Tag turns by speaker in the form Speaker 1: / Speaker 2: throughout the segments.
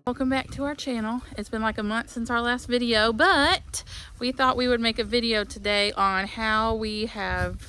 Speaker 1: Welcome back to our channel. It's been like a month since our last video, but we thought we would make a video today on how we have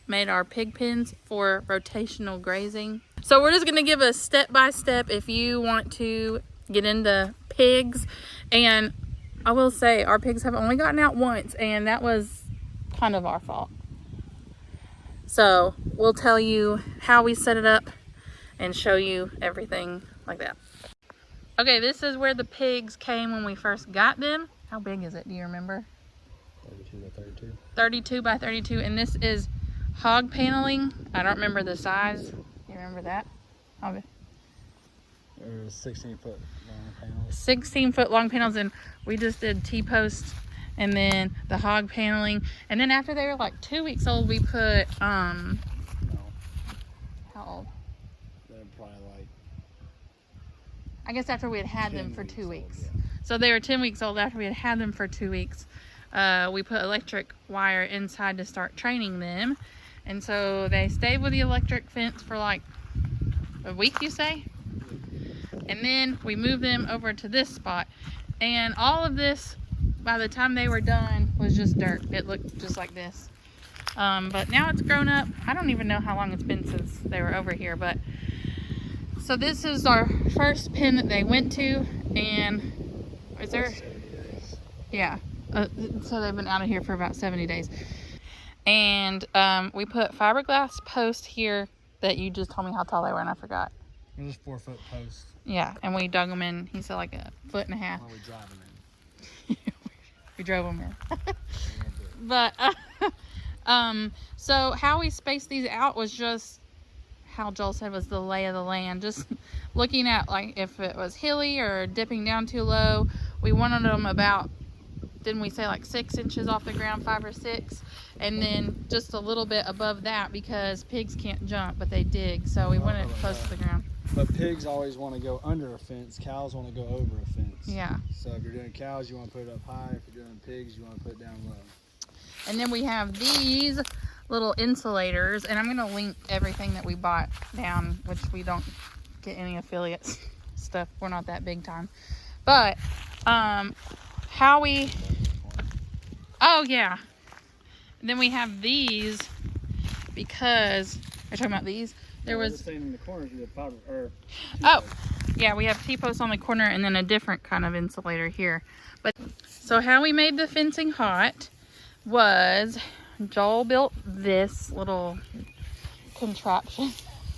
Speaker 1: made our pig pens for rotational grazing. So we're just going to give a step-by-step if you want to get into pigs. And I will say our pigs have only gotten out once, and that was kind of our fault. So we'll tell you how we set it up and show you everything like that. Okay, this is where the pigs came when we first got them. How big is it? Do you remember?
Speaker 2: 32 by 32.
Speaker 1: 32 by 32, and this is hog paneling. I don't remember the size. You remember that? Okay.
Speaker 2: There's 16-foot long panels.
Speaker 1: 16-foot long panels, and we just did T-posts and then the hog paneling. And then after they were like 2 weeks old, we put,
Speaker 2: No.
Speaker 1: How old?
Speaker 2: They're probably like,
Speaker 1: I guess after we had them for 2 weeks.
Speaker 2: Old, yeah.
Speaker 1: So they were 10 weeks old after we had them for 2 weeks. We put electric wire inside to start training them. And so they stayed with the electric fence for like a week, you say? And then we moved them over to this spot. And all of this, by the time they were done, was just dirt. It looked just like this. But now it's grown up. I don't even know how long it's been since they were over here. But so this is our first pen that they went to. And is there?
Speaker 2: 70 days.
Speaker 1: Yeah. So they've been out of here for about 70 days. And we put fiberglass posts here that you just told me how tall they were, and I forgot.
Speaker 2: They're just 4-foot posts.
Speaker 1: Yeah, and we dug them in, he said, like 1.5 feet.
Speaker 2: While we drive them in.
Speaker 1: We drove them in. But, so how we spaced these out was just how Joel said was the lay of the land. Just looking at, like, if it was hilly or dipping down too low. We wanted them about, didn't we say, like 6 inches off the ground, 5 or 6? And then just a little bit above that, because pigs can't jump, but they dig. So we wanted it close to the ground.
Speaker 2: But pigs always want to go under a fence. Cows want to go over a fence.
Speaker 1: Yeah.
Speaker 2: So if you're doing cows, you want to put it up high. If you're doing pigs, you want to put it down low.
Speaker 1: And then we have these little insulators, and I'm going to link everything that we bought down, which we don't get any affiliates stuff. We're not that big time. But how we... Oh, yeah. And then we have these because... Are you talking about these? There was...
Speaker 2: Just saying in the corners with the powder, or
Speaker 1: Oh, yeah, we have T-posts on the corner and then a different kind of insulator here. But so how we made the fencing hot was Joel built this little contraption,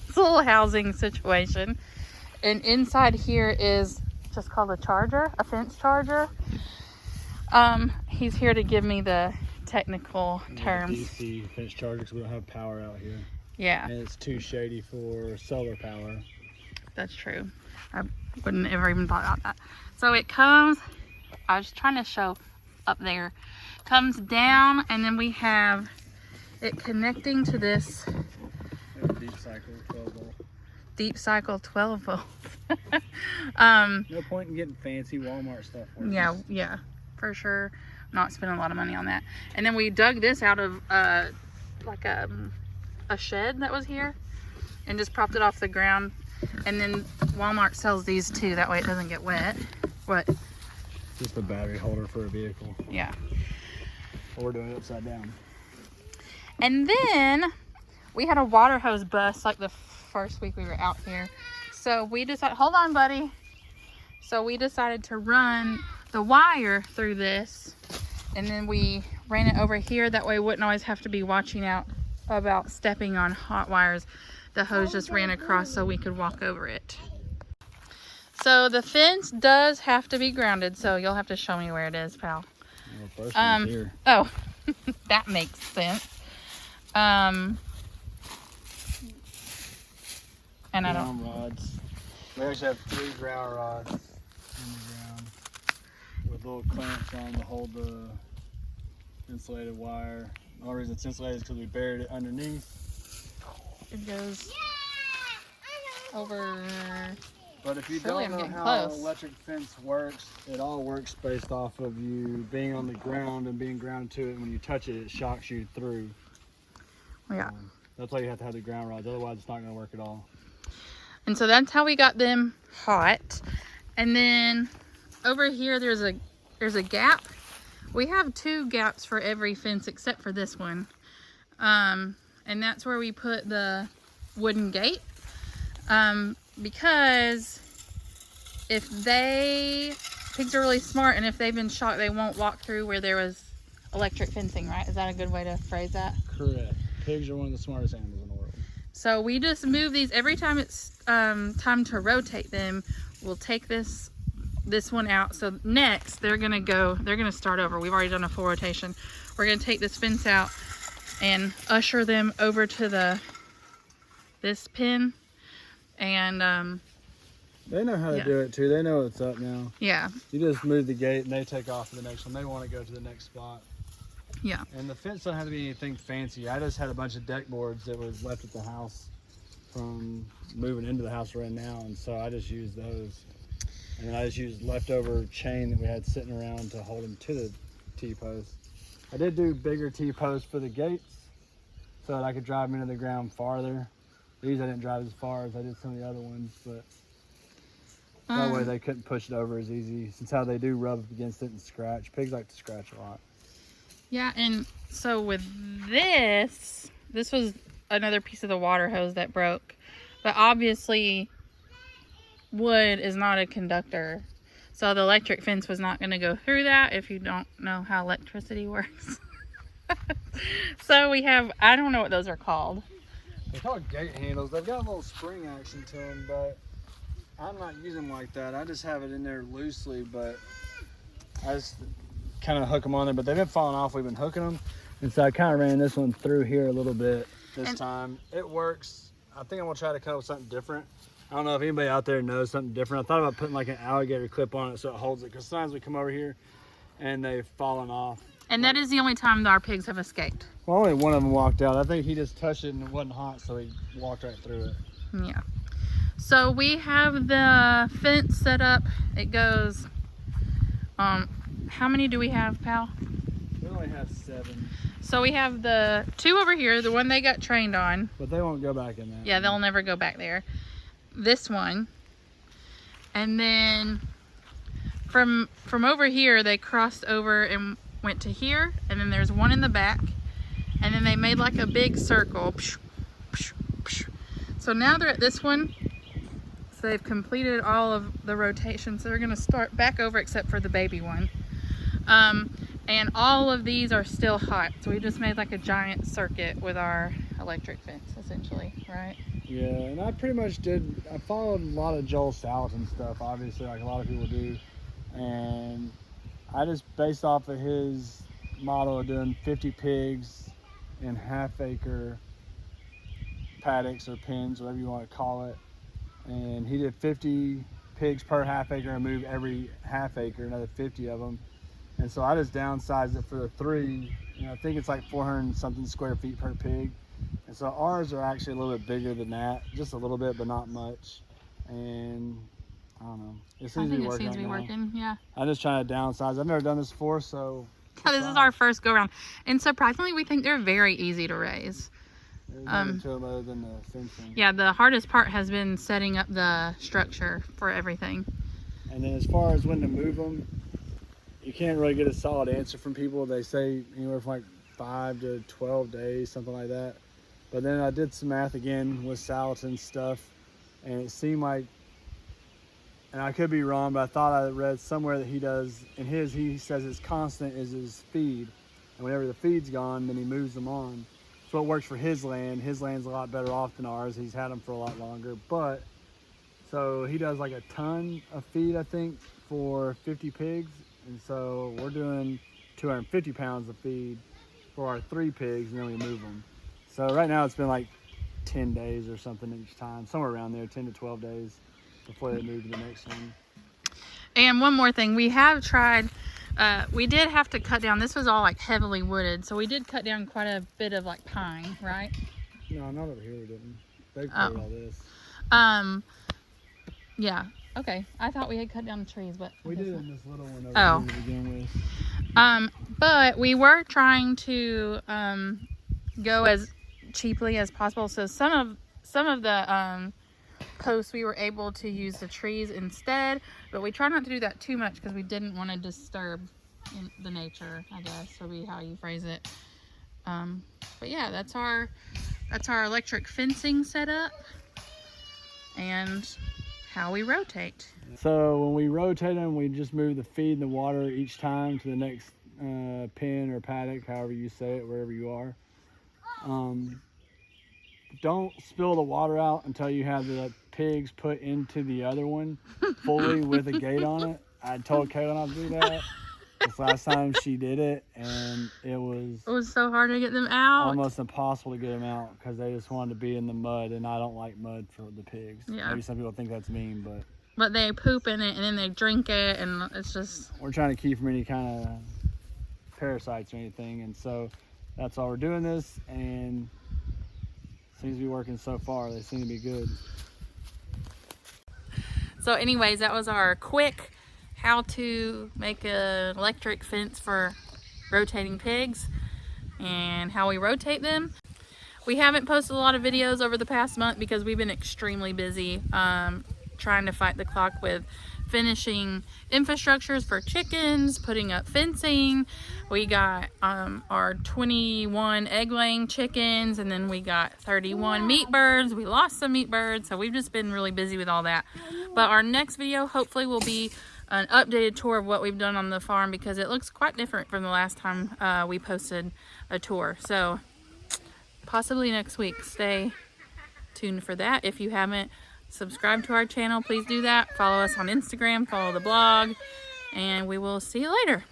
Speaker 1: this little housing situation. And inside here is just called a charger, a fence charger. He's here to give me the technical terms.
Speaker 2: DC fence charger, because we don't have power out here.
Speaker 1: Yeah.
Speaker 2: And it's too shady for solar power.
Speaker 1: That's true. I wouldn't ever even thought about that. So it comes, I was trying to show up there, comes down, and then we have it connecting to this
Speaker 2: Deep cycle 12 volt.
Speaker 1: deep cycle 12 volt.
Speaker 2: No point in getting fancy Walmart stuff.
Speaker 1: Yeah, for sure. Not spending a lot of money on that. And then we dug this out of like a shed that was here and just propped it off the ground. And then Walmart sells these too, that way it doesn't get wet. What?
Speaker 2: Just a battery holder for a vehicle.
Speaker 1: Yeah.
Speaker 2: Or we're doing it upside down.
Speaker 1: And then we had a water hose bust like the first week we were out here. So we decided, hold on buddy. So we decided to run the wire through this, and then we ran it over here. That way we wouldn't always have to be watching out about stepping on hot wires. The hose just ran across so we could walk over it. So the fence does have to be grounded, so you'll have to show me where it is, pal.
Speaker 2: Well, first one's here.
Speaker 1: Oh, that makes sense. And I don't...
Speaker 2: Ground rods. We actually have 3 ground rods in the ground with little clamps on to hold the insulated wire. The only reason it's insulated is because we buried it underneath.
Speaker 1: It goes over...
Speaker 2: But if you
Speaker 1: Surely
Speaker 2: don't
Speaker 1: I'm
Speaker 2: know
Speaker 1: getting
Speaker 2: how
Speaker 1: close.
Speaker 2: electric fence works, it all works based off of you being on the ground and being grounded to it. When you touch it, it shocks you through.
Speaker 1: Yeah.
Speaker 2: That's why you have to have the ground rods. Otherwise, it's not going to work at all.
Speaker 1: And so that's how we got them hot. And then over here, there's a gap. We have 2 gaps for every fence except for this one. And that's where we put the wooden gate. Because if pigs are really smart, and if they've been shocked, they won't walk through where there was electric fencing, right? Is that a good way to phrase that?
Speaker 2: Correct. Pigs are one of the smartest animals in the world.
Speaker 1: So we just move these every time it's time to rotate them. We'll take this one out. So next they're gonna start over. We've already done a full rotation. We're gonna take this fence out and usher them over to this pen. And
Speaker 2: they know how to do it too. They know what's up now.
Speaker 1: Yeah.
Speaker 2: You just move the gate and they take off to the next one. They want to go to the next spot.
Speaker 1: Yeah.
Speaker 2: And the fence don't have to be anything fancy. I just had a bunch of deck boards that was left at the house from moving into the house right now, and so I just used those. And then I just used leftover chain that we had sitting around to hold them to the T-post. I did do bigger T-posts for the gates so that I could drive them into the ground farther. These I didn't drive as far as I did some of the other ones, but that way they couldn't push it over as easy, since how they do rub up against it and scratch. Pigs like to scratch a lot.
Speaker 1: Yeah, and so with this was another piece of the water hose that broke. But obviously wood is not a conductor. So the electric fence was not going to go through that if you don't know how electricity works. So we have, I don't know what those are called.
Speaker 2: They're called gate handles. They've got a little spring action to them, but I'm not using them like that. I just have it in there loosely, but I just kind of hook them on there. But they've been falling off. We've been hooking them. And so I kind of ran this one through here a little bit this time. It works. I think I'm going to try to come up with something different. I don't know if anybody out there knows something different. I thought about putting like an alligator clip on it so it holds it, because sometimes we come over here and they've fallen off.
Speaker 1: And that is the only time that our pigs have escaped.
Speaker 2: Well, only one of them walked out. I think he just touched it and it wasn't hot, so he walked right through it.
Speaker 1: Yeah. So we have the fence set up. It goes, how many do we have, pal?
Speaker 2: We only have 7.
Speaker 1: So we have the 2 over here, the one they got trained on.
Speaker 2: But they won't go back in that.
Speaker 1: Yeah, they'll never go back there. This one. And then from over here, they crossed over and went to here. And then there's one in the back. And then they made like a big circle. So now they're at this one. So they've completed all of the rotation. So they're going to start back over except for the baby one. And all of these are still hot. So we just made like a giant circuit with our electric fence, essentially, right?
Speaker 2: Yeah, and I pretty much I followed a lot of Joel Salatin stuff, obviously, like a lot of people do. And I just based off of his model of doing 50 pigs in half-acre paddocks or pens, whatever you want to call it. And he did 50 pigs per half-acre and moved every half-acre, another 50 of them. And so I just downsized it for the 3. I think it's like 400 something square feet per pig. And so ours are actually a little bit bigger than that, just a little bit, but not much. And I don't know. It seems to be working.
Speaker 1: It seems to be working, yeah.
Speaker 2: I'm just trying to downsize. I've never done this before, so.
Speaker 1: Yeah, this is our first go around. And surprisingly, we think they're very easy to raise.
Speaker 2: There's nothing to them other than the fencing.
Speaker 1: Yeah, the hardest part has been setting up the structure for everything.
Speaker 2: And then as far as when to move them, you can't really get a solid answer from people. They say anywhere from like 5 to 12 days, something like that. But then I did some math again with Salatin stuff, and it seemed like, and I could be wrong, but I thought I read somewhere that he does, in his, he says his constant is his feed. And whenever the feed's gone, then he moves them on. So it works for his land. His land's a lot better off than ours. He's had them for a lot longer. But, so he does like a ton of feed, I think, for 50 pigs. And so we're doing 250 pounds of feed for our 3 pigs, and then we move them. So right now it's been like 10 days or something each time, somewhere around there, 10 to 12 days before they move to the next one.
Speaker 1: And one more thing, we have tried, we did have to cut down, this was all like heavily wooded, so we did cut down quite a bit of like pine, right?
Speaker 2: No, not over here we didn't. They cleared all this.
Speaker 1: Yeah, okay. I thought we had cut down the trees, but
Speaker 2: we did in this little one over here to begin with.
Speaker 1: But we were trying to go as cheaply as possible. So some of the posts we were able to use the trees instead, but we try not to do that too much because we didn't want to disturb the nature, I guess would be how you phrase it. But yeah, that's our electric fencing setup and how we rotate.
Speaker 2: So when we rotate them, we just move the feed and the water each time to the next pen or paddock, however you say it, wherever you are. Don't spill the water out until you have the pigs put into the other one fully with a gate on it. I told Kalah not to do that. This last time she did it, and it was
Speaker 1: so hard to get them out.
Speaker 2: Almost impossible to get them out because they just wanted to be in the mud, and I don't like mud for the pigs.
Speaker 1: Yeah.
Speaker 2: Maybe some people think that's mean,
Speaker 1: but they poop in it and then they drink it, and it's just...
Speaker 2: We're trying to keep from any kind of parasites or anything, and so that's why we're doing this, and it seems to be working so far. They seem to be good.
Speaker 1: So anyways, that was our quick how to make an electric fence for rotating pigs and how we rotate them. We haven't posted a lot of videos over the past month because we've been extremely busy trying to fight the clock with finishing infrastructures for chickens, putting up fencing. We got our 21 egg-laying chickens, and then we got 31 meat birds. We lost some meat birds, so we've just been really busy with all that. But our next video hopefully will be an updated tour of what we've done on the farm because it looks quite different from the last time we posted a tour. So possibly next week. Stay tuned for that. If you haven't subscribed to our channel, please do that. Follow us on Instagram, follow the blog, and we will see you later.